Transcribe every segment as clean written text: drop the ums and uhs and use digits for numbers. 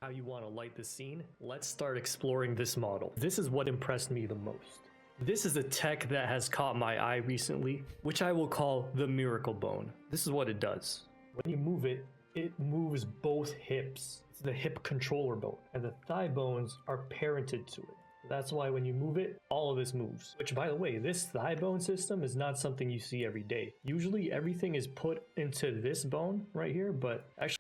How you want to light the scene? Let's start exploring this model. This is what impressed me the most. This is a tech that has caught my eye recently, which I will call the miracle bone. This is what it does. When you move it, it moves both hips. It's the hip controller bone, and the thigh bones are parented to it. That's why when you move it, all of this moves. Which, by the way, this thigh bone system is not something you see every day. Usually everything is put into this bone right here, but actually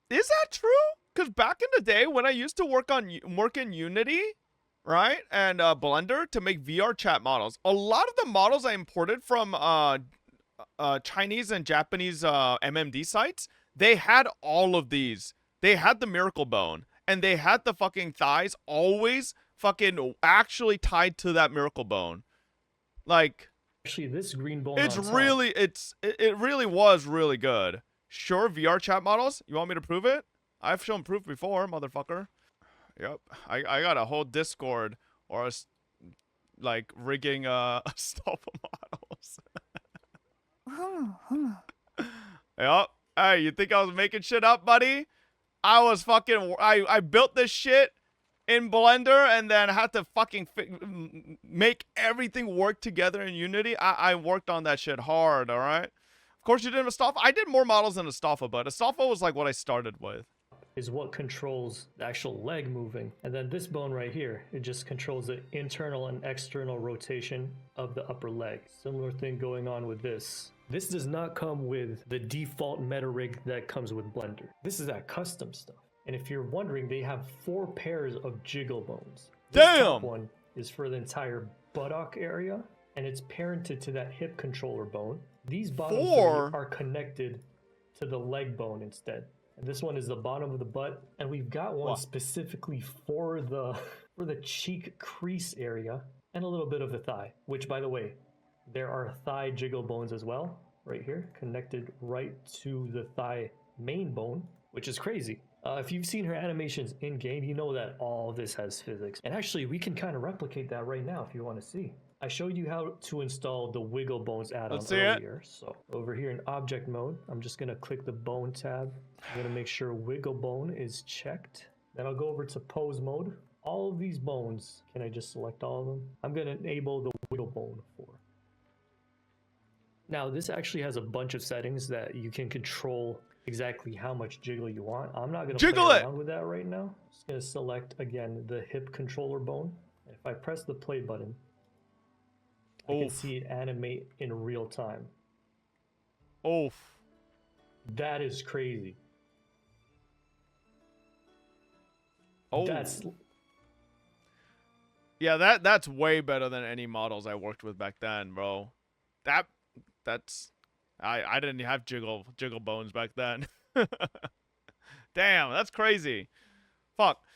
Is that true? Because back in the day when I used to work in Unity, right, and Blender to make VR chat models, a lot of the models I imported from Chinese and Japanese MMD sites, they had all of these. They had the miracle bone, and they had the fucking thighs always fucking actually tied to that miracle bone. Like, this green bone it's on top, really, it really was really good. Sure, VR chat models? You want me to prove it? I've shown proof before, motherfucker. Yep. I got a whole Discord or like rigging stuff models. Yep. Hey, you think I was making shit up, buddy? I was fucking I built this shit in Blender and then had to fucking make everything work together in Unity. I worked on that shit hard, all right? Of course, you did Mustafa. I did more models than Mustafa, but Mustafa was like what I started with. is what controls the actual leg moving. And then this bone right here, it just controls the internal and external rotation of the upper leg. Similar thing going on with this. This does not come with the default meta rig that comes with Blender. This is that custom stuff. And if you're wondering, they have 4 pairs of jiggle bones. This top one is for the entire buttock area, and it's parented to that hip controller bone. These bottom 4 are connected to the leg bone instead. And this one is the bottom of the butt, and we've got one specifically for the cheek crease area and a little bit of the thigh, which, by the way, there are thigh jiggle bones as well, right here, connected right to the thigh main bone, which is crazy. If you've seen her animations in game, you know that all of this has physics. And actually, we can kind of replicate that right now if you want to see. I showed you how to install the Wiggle Bones add-on earlier. So over here in object mode, I'm just gonna click the bone tab. I'm gonna make sure Wiggle Bone is checked. Then I'll go over to pose mode. All of these bones, can I just select all of them? I'm gonna enable the Wiggle Bone for. Now this actually has a bunch of settings that you can control exactly how much jiggle you want. I'm not gonna play around with that right now. I'm just gonna select again the hip controller bone. If I press the play button, I can see it animate in real time. Oof. That is crazy. Oh. Yeah, that's way better than any models I worked with back then, bro. That's I didn't have jiggle bones back then. Damn, that's crazy. Fuck.